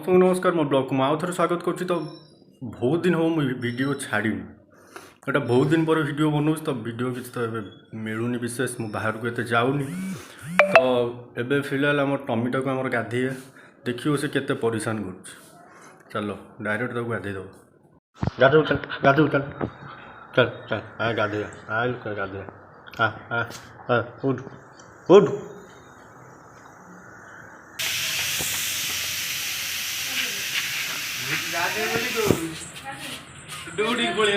समस्त नमस्कार मो ब्लॉग को आउ थे स्वागत करुँच। तो बहुत दिन हम वीडियो छाड़ी एटा बहुत दिन पर वीडियो बनाऊँ तो वीडियो किसी तो मिलूनी विशेष मु बाहर को एत जाऊनी। तो एबे फिलहाल आम टमिटा को आम गाधे देखिए से केते परेशान कर। चलो डायरेक्ट तक गाधे दब गाधे चल गाधे चल चल चल हाँ गाधे आल गाधे हाँ हाँ हाँ उठ उठ दौड़ी पड़े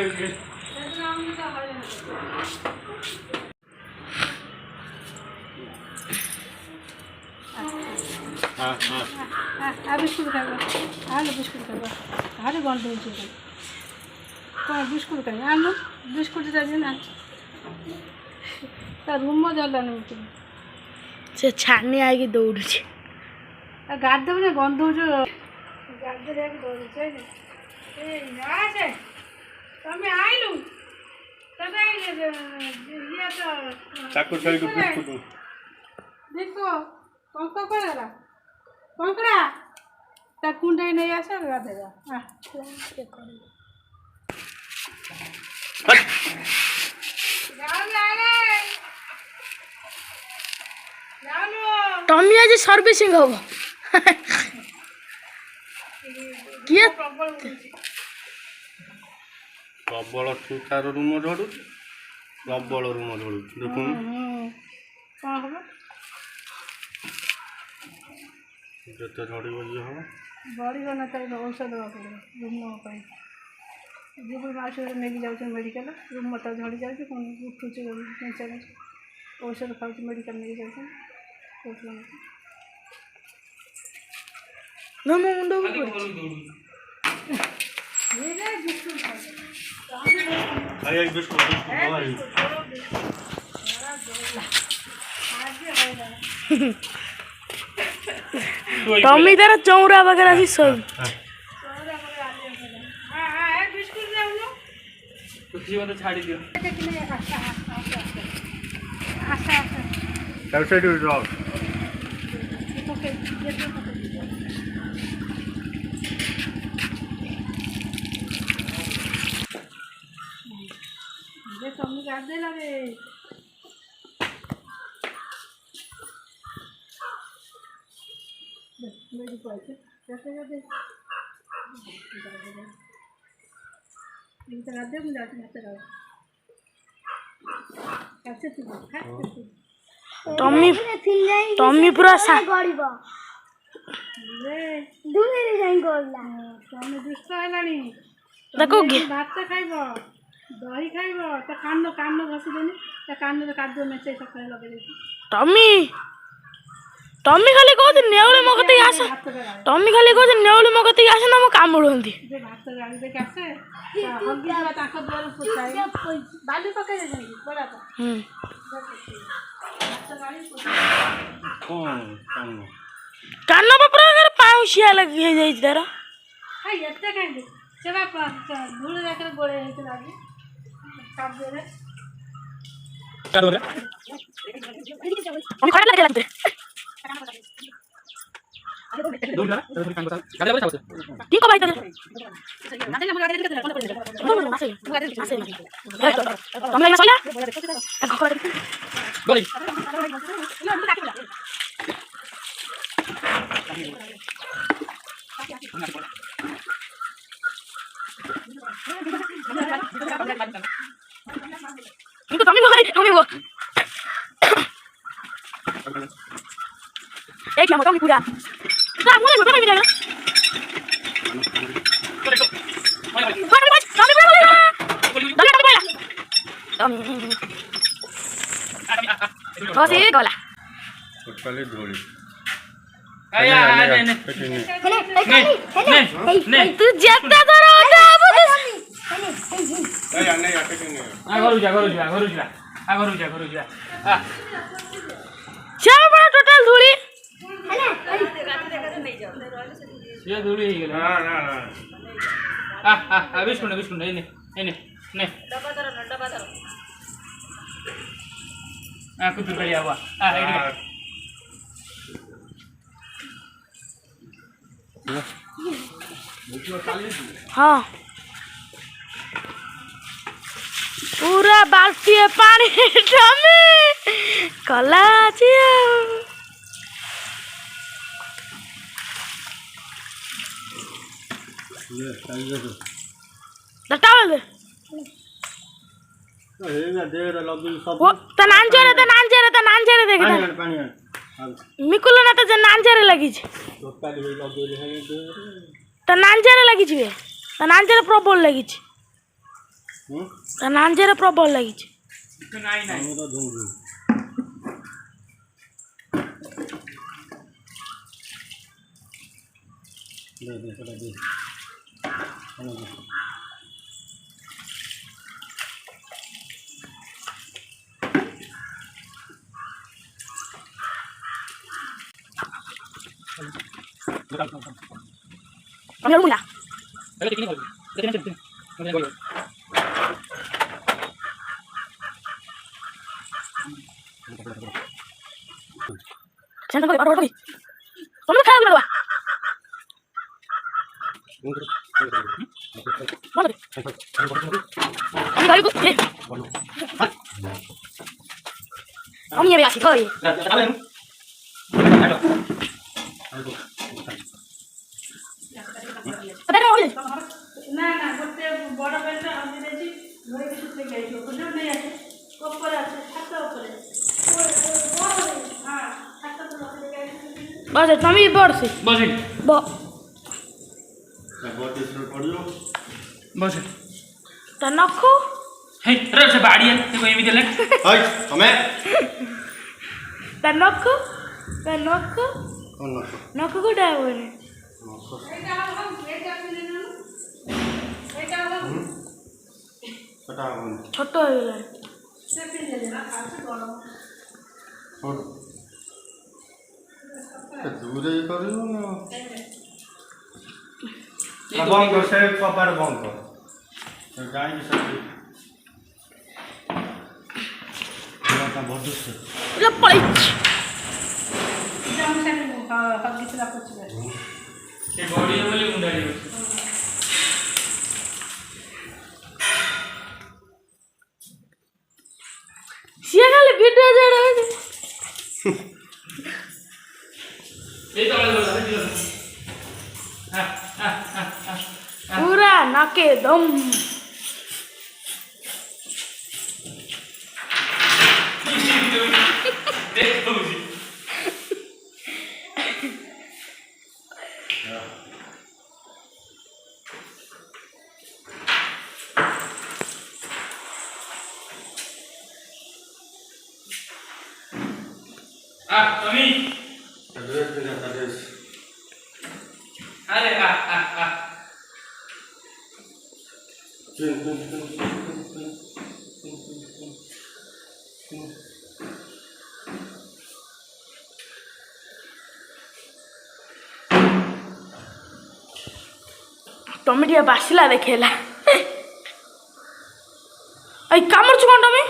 बिस्कुट खाइबा आलु बिस्कुट खाइबा भारी गंध होଉଛି कौन बिस्कुट खाइबा आलु बिस्कुट चाहिए ना ता रूम में जलानी से छानी आके दौड़ुଛି गाधे में गंध होଉଛି गाधे रे दौड़ुଛି ए ना से तमे आइलु तबे ये तो चाकू छड़ी को बिस्कुट देखो कौन करेगा कंकड़ा ता कुंडे नहीं आसे गाधेगा हां के करे टमी आज सर्विसिंग हो किए प्रबल तार रूम झड़ू प्रबल रूम झड़ू देखुन कौन हम जिते झड़ब ये हम बढ़ ना चाहिए औषध देवा पड़े रूम जीव मास नहीं जाऊँ मेडिकल रूम मत झड़ी जाऊँ कौन उठुचे औषध खाऊ मेडिकल नहीं जाऊँ टमी तार चौरा वगैरह सब छाड़ी दियो टमी गाधे लगे मेरी पैसे कैसे गाधे इनका गाधे मुझे आते हैं तेरा कैसे तू टमी पूरा सा गड़ीबा ले दूने रे जाई गला टमी दुष्ट हैलानी देखो भात खाइबो दही खाइबो त कान घसी देनी त कान रे कादो में से सखाय लगे देती टमी खाली कहते नेवले मगते आसे टमी खाली कहते नेवले मगते आसे ना म काम उड़ंती जे भात गाड़ी दे कैसे हल्दी जरा ताक द्वारा पुछाई बाली पकाई दे जाई बड़ा तो भात गाड़ी कौन कान पर अगर पाउसिया लगी है जाई तारा हाय एते कांदे सेवा धूल जाकर गोळे हेते लागी सब दे रे क्या हो रहा हम खड़ा लगे लगते दूर जा थोड़ी काम बता गाड़ी बोले साहब ठीक को भाई तो नाचे ना गाड़ी लेके कौन पड़े मासे मासे हम लगे सोला गोली इनको टमी वो एक नंबर टमी पूरा ना मुझे भी मिलेगा बस ये गला टोटली धोली नहीं तू जत्ता दरो बड़ा टोटल धूली ये धूली ही गेला बिस्कुट ने डब्बा धरो कुछ बढ़िया हुआ हाँ पूरा बाल्टी पानी ड्रमे कला अछि टावल दे वो तनांजरे देख मिकुल ना तो नांजरे लगी छ तनांजरे लगी छ तनांजरे प्रबल लगी छ तनांजरे प्रबल लगी छ Ambil mula. Jangan kau baru lagi. Kamu nak kau mana? Mana? Ini kau ikut. Kamu ni biasa kau. ना ना गोटे बड़ बेलटा आनी देछि धोई के सुते गई ओकर नहीं आछे ऊपर आछे छाता ऊपर हां छाता तो रख गई बस तमी बड़ से बस पड़ियो बस त नखो हे रे से बाड़ी है ते कोई भी देले हाय हमें त नखो नखो को डावने छोट हो गला दूर ही करियो ना बंद कर से कपार बंद कर गाय की सब्जी का बहुत से लपड़ी ये बॉडी वाली मुंडा है सिया खाली वीडियो जड़ा ये तो वाला पूरा नाके दम देखो जी Tommy. Adeus. Are टमेटिया बासिला देखेला आई कामर छु कोन टमे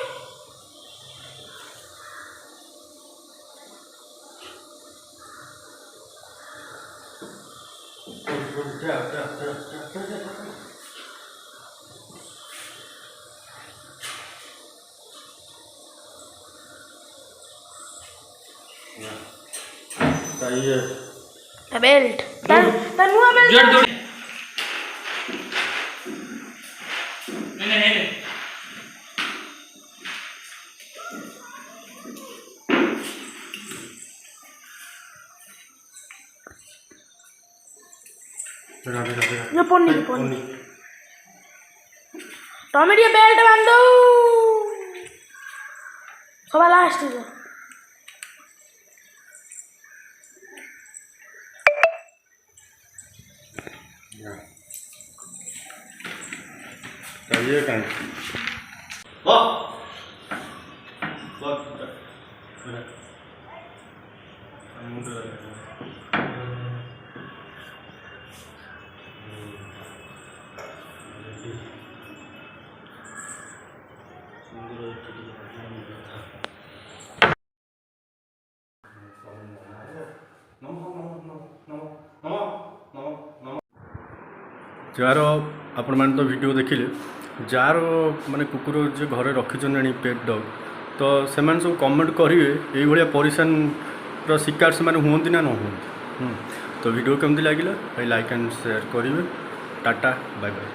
चाहिए बेल्ट तनुआ बेल्ट जोड़ दो नहीं ये पोनी टमेटिया बेल्ट बांध दो सब लास्ट है चाहिए कहीं जार आपण मैंने तो वीडियो देखिले जार माने कुकुर जे घरे रखिछन पेट डॉग तो से सब कमेंट करेंगे ये परेशान शिकार से हूँ ना न हूँ। तो वीडियो केमती लगे भाई लाइक एंड शेयर करेंगे। Tata bye bye.